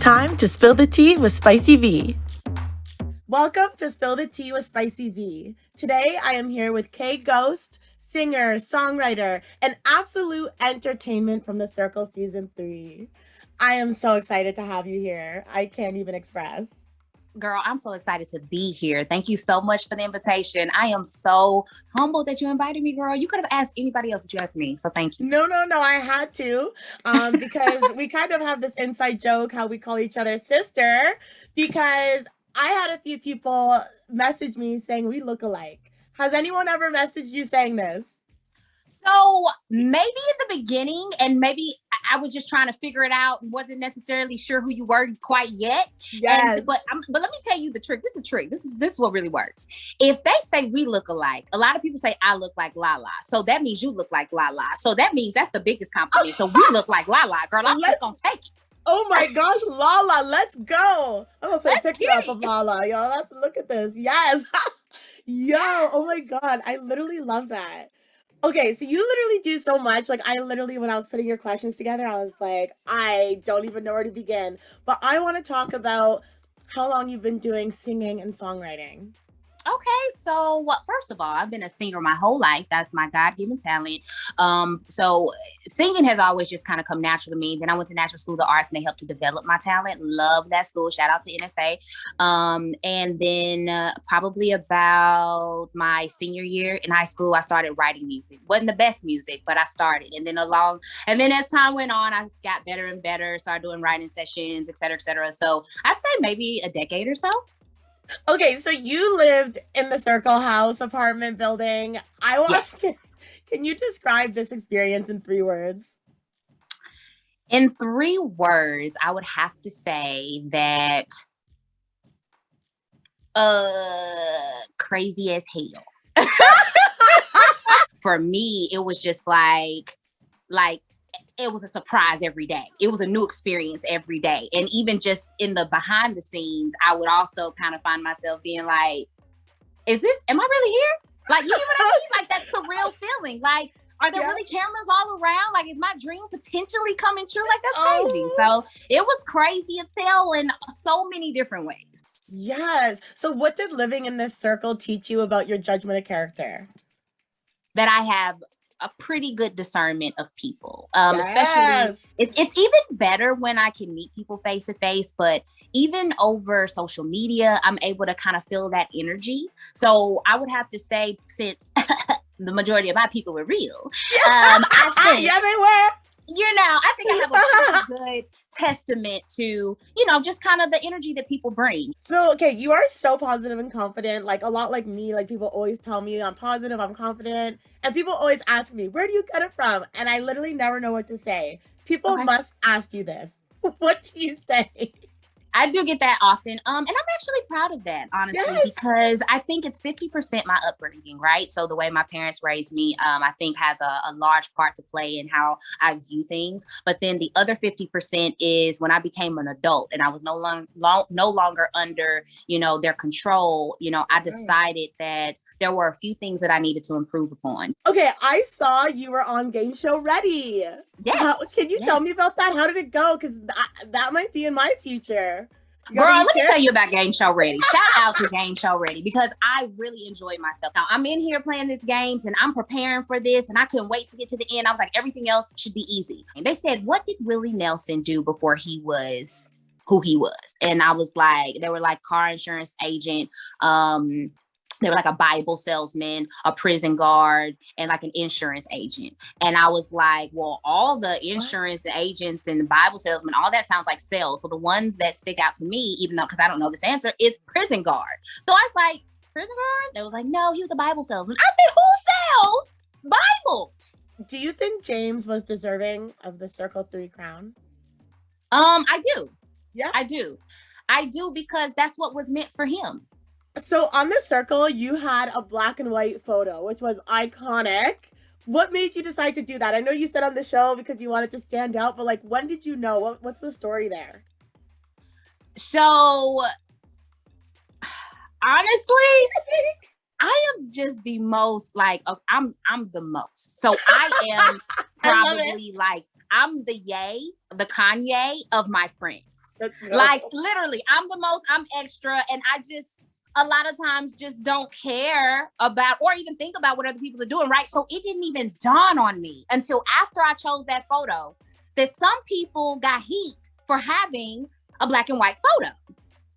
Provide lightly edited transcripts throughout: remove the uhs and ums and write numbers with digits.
time to spill the tea with Spicy V. Welcome to Spill the Tea with Spicy V. Today I am here with Kay Ghost, singer, songwriter, and absolute entertainment from The Circle Season 3. I am so excited to have you here. I can't even express. Girl, I'm so excited to be here. Thank you so much for the invitation. I am so humbled that you invited me, girl. You could have asked anybody else, but you asked me. So thank you. No, I had to. Because we kind of have this inside joke how we call each other sister, because I had a few people message me saying we look alike. Has anyone ever messaged you saying this? So maybe in the beginning, and maybe I was just trying to figure it out, wasn't necessarily sure who you were quite yet. Yes. But let me tell you the trick. This is a trick. This is what really works. If they say we look alike, a lot of people say I look like Lala. So that means you look like Lala. So that means that's the biggest compliment. So we look like Lala, girl. I'm just gonna take it. Oh my gosh, Lala, let's go. I'm gonna put a picture up of Lala, y'all. Let's look at this. Yes. Yo, oh my God. I literally love that. Okay, so you literally do so much. Like, I literally, when I was putting your questions together, I was like, I don't even know where to begin. But I want to talk about how long you've been doing singing and songwriting. Okay, so first of all, I've been a singer my whole life. That's my God-given talent. So singing has always just kind of come natural to me. Then I went to National School of the Arts and they helped to develop my talent. Love that school. Shout out to NSA. And then probably about my senior year in high school, I started writing music. Wasn't the best music, but I started. And then as time went on, I just got better and better, started doing writing sessions, et cetera, et cetera. So I'd say maybe a decade or so. Okay, so you lived in the Circle House apartment building. Can you describe this experience in 3 words? In 3 words, I would have to say that crazy as hell. For me, it was just like it was a surprise every day. It was a new experience every day. And even just in the behind the scenes, I would also kind of find myself being like, am I really here? Like, you know what I mean? Like, that surreal feeling. Like, are there really cameras all around? Like, is my dream potentially coming true? Like, that's crazy. So it was crazy as hell in so many different ways. Yes. So what did living in this circle teach you about your judgment of character? That I have a pretty good discernment of people. Especially it's even better when I can meet people face to face, but even over social media, I'm able to kind of feel that energy. So I would have to say, since the majority of my people were real, I think, yeah, they were. I think I have a pretty good testament to, just kind of the energy that people bring. So, okay, you are so positive and confident, like a lot like me. Like, people always tell me I'm positive, I'm confident. And people always ask me, where do you get it from? And I literally never know what to say. People must ask you this. What do you say? I do get that often. And I'm actually proud of that, honestly, because I think it's 50% my upbringing, right? So the way my parents raised me, I think has a large part to play in how I view things. But then the other 50% is when I became an adult and I was no longer under, their control. I decided that there were a few things that I needed to improve upon. Okay, I saw you were on Game Show Ready. Yes. Can you tell me about that? How did it go? Because that might be in my future. Girl, let me tell you about Game Show Ready. Shout out to Game Show Ready, because I really enjoyed myself. Now, I'm in here playing these games and I'm preparing for this and I couldn't wait to get to the end. I was like, everything else should be easy. And they said, what did Willie Nelson do before he was who he was? And I was like, they were like car insurance agent, they were like a Bible salesman, a prison guard, and like an insurance agent. And I was like, well, all the insurance agents and the Bible salesmen, all that sounds like sales. So the ones that stick out to me, even though, because I don't know this answer, is prison guard. So I was like, prison guard? They was like, no, he was a Bible salesman. I said, who sells Bibles? Do you think James was deserving of the Circle 3 crown? I do. Yeah, I do, because that's what was meant for him. So on the Circle, you had a black and white photo, which was iconic. What made you decide to do that? I know you said on the show because you wanted to stand out, but like, when did you know? What's the story there? So honestly, I am just the most I'm the most. So I am probably like I'm the the Kanye of my friends. Like literally, I'm extra, and I just a lot of times just don't care about or even think about what other people are doing, right? So it didn't even dawn on me until after I chose that photo that some people got heat for having a black and white photo.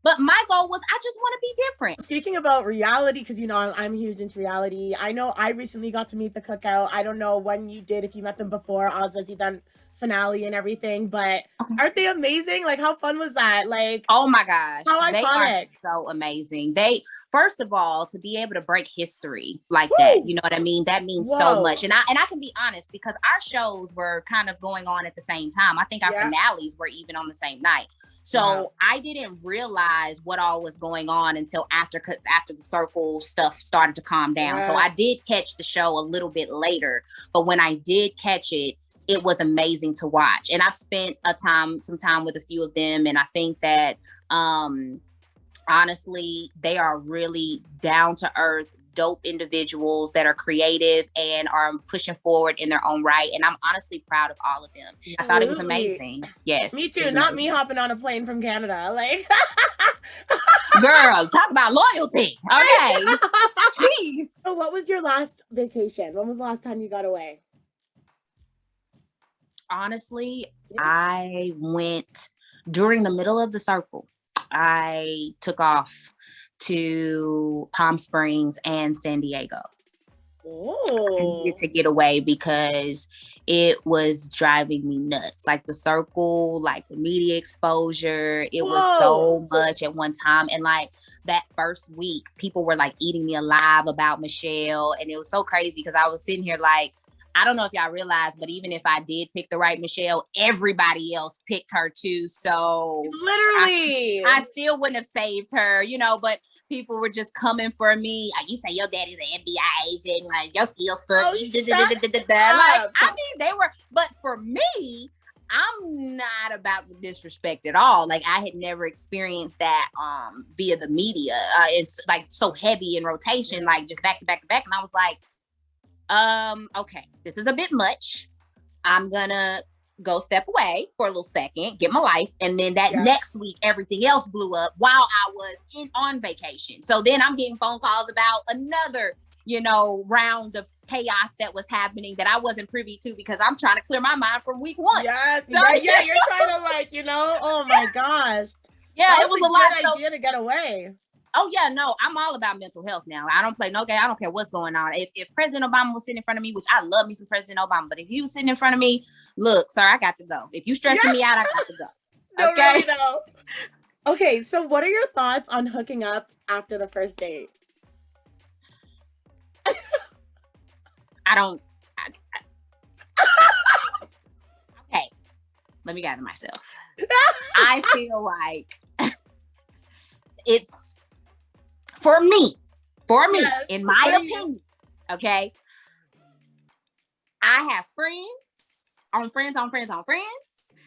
But my goal was I just want to be different. Speaking about reality, because you know I'm huge into reality. I know I recently got to meet the Cookout. I don't know when you did, if you met them before Oz's event finale and everything, but aren't they amazing? Like, how fun was that? Like, oh my gosh, how they iconic. are so amazing. They, first of all, to be able to break history like that, you know what I mean? That means so much. And I can be honest, because our shows were kind of going on at the same time. I think our finales were even on the same night. So I didn't realize what all was going on until after the circle stuff started to calm down. So I did catch the show a little bit later, but when I did catch it, it was amazing to watch. And I've spent some time with a few of them. And I think that, honestly, they are really down to earth, dope individuals that are creative and are pushing forward in their own right. And I'm honestly proud of all of them. I thought it was amazing. Yes. Me too. Not me hopping on a plane from Canada. Like, girl, talk about loyalty. Okay. Jeez. So what was your last vacation? When was the last time you got away? Honestly, I went during the middle of the circle. I took off to Palm Springs and San Diego. I needed to get away because it was driving me nuts. Like the circle, like the media exposure, it was so much at one time. And like that first week, people were like eating me alive about Michelle. And it was so crazy because I was sitting here like, I don't know if y'all realize, but even if I did pick the right Michelle, everybody else picked her too. So literally, I still wouldn't have saved her, you know, but people were just coming for me. You say your daddy's an FBI agent, like your skills suck. Like, I mean, they were, but for me, I'm not about the disrespect at all. Like I had never experienced that via the media. It's like so heavy in rotation, like just back to back to back. And I was like, okay, this is a bit much. I'm gonna go step away for a little second, get my life. And then that next week, everything else blew up while I was on vacation. So then I'm getting phone calls about another, you know, round of chaos that was happening that I wasn't privy to because I'm trying to clear my mind from week one. Yes, so, yeah, you're trying to like, you know, oh my gosh. Yeah, it was a good idea to get away. Oh yeah, no, I'm all about mental health now. I don't play no game. I don't care what's going on. If President Obama was sitting in front of me, which I love me some President Obama, but if he was sitting in front of me, look, sir, I got to go. If you stressing me out, I got to go. No, okay. Really, no. Okay, so what are your thoughts on hooking up after the first date? Okay, let me gather myself. I feel like it's for me, yes, in my opinion, okay? I have friends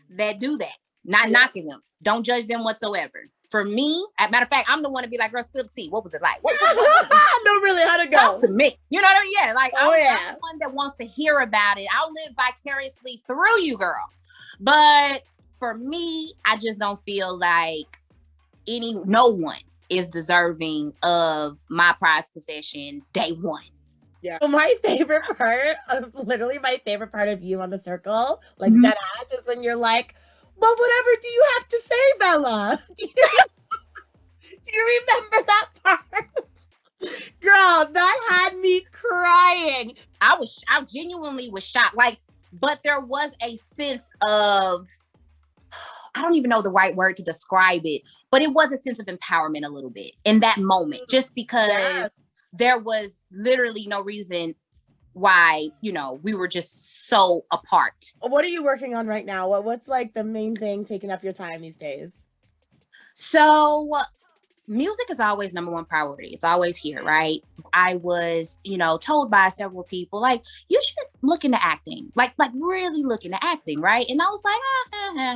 that do that. Not knocking them. Don't judge them whatsoever. For me, as a matter of fact, I'm the one to be like, girl, spill the tea. What was it like? What no, really, how'd it go? Talk to me. You know what I mean? Yeah, like I'm the one that wants to hear about it. I'll live vicariously through you, girl. But for me, I just don't feel like no one is deserving of my prized possession day one. Yeah. So my favorite part of you on the circle, like dead ass, is when you're like, well, whatever do you have to say, Bella? Do you remember that part? Girl, that had me crying. I genuinely was shocked. Like, but there was a sense of, I don't even know the right word to describe it, but it was a sense of empowerment a little bit in that moment, just because there was literally no reason why, you know, we were just so apart. What are you working on right now? What's like the main thing taking up your time these days? So music is always number one priority. It's always here, right? I was, you know, told by several people, like, you should look into acting, like really look into acting, right? And I was like,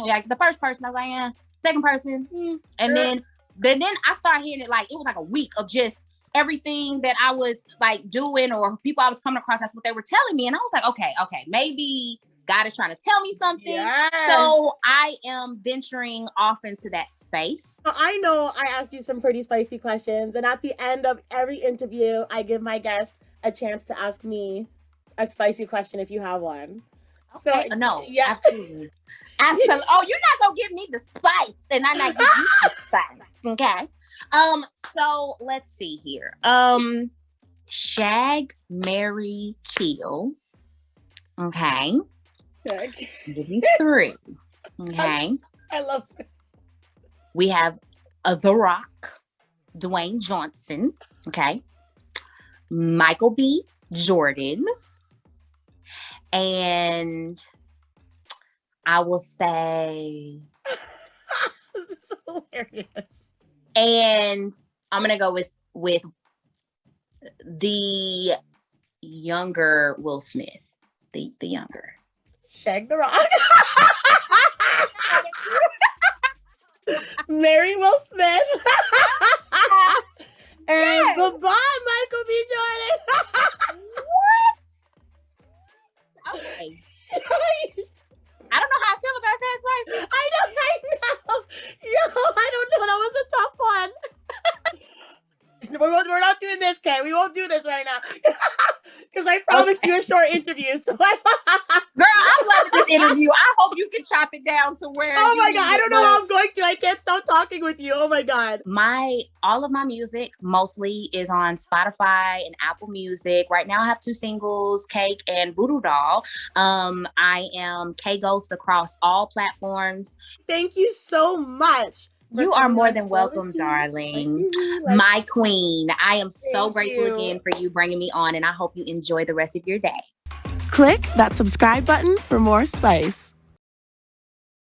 like the first person, I was like, second person, and then I started hearing it, like it was like a week of just everything that I was like doing or people I was coming across. That's what they were telling me, and I was like, okay, maybe God is trying to tell me something. Yes. So I am venturing off into that space. So I know I asked you some pretty spicy questions, and at the end of every interview, I give my guests a chance to ask me a spicy question if you have one. Okay. So No, yeah. absolutely. Absolutely. Oh, you're not gonna give me the spice, and I'm not giving you the spice. Okay. So let's see here. Shag, marry, kill. Okay. Give me 3. Okay. I love this. We have The Rock, Dwayne Johnson. Okay. Michael B. Jordan. And I will say, This is hilarious. and I'm gonna go with the younger Will Smith, the younger. Shag the Rock. Marry Will Smith. And goodbye, Michael B. Jordan. What? Okay. I don't know how I feel about that, Spice. I know. Yo, I don't know. That was a tough one. We're not doing this, Kay. We won't do this right now. Because I promised you a short interview. So Girl, I'm loving this interview. I hope you can chop it down to where. Oh my God. I don't know how I'm going to. I can't stop talking with you. Oh my God. All of my music mostly is on Spotify and Apple Music. Right now I have 2 singles, Cake and Voodoo Doll. I am K Ghost across all platforms. Thank you so much. You are more than welcome, darling. My queen. I am so grateful again for you bringing me on, and I hope you enjoy the rest of your day. Click that subscribe button for more spice.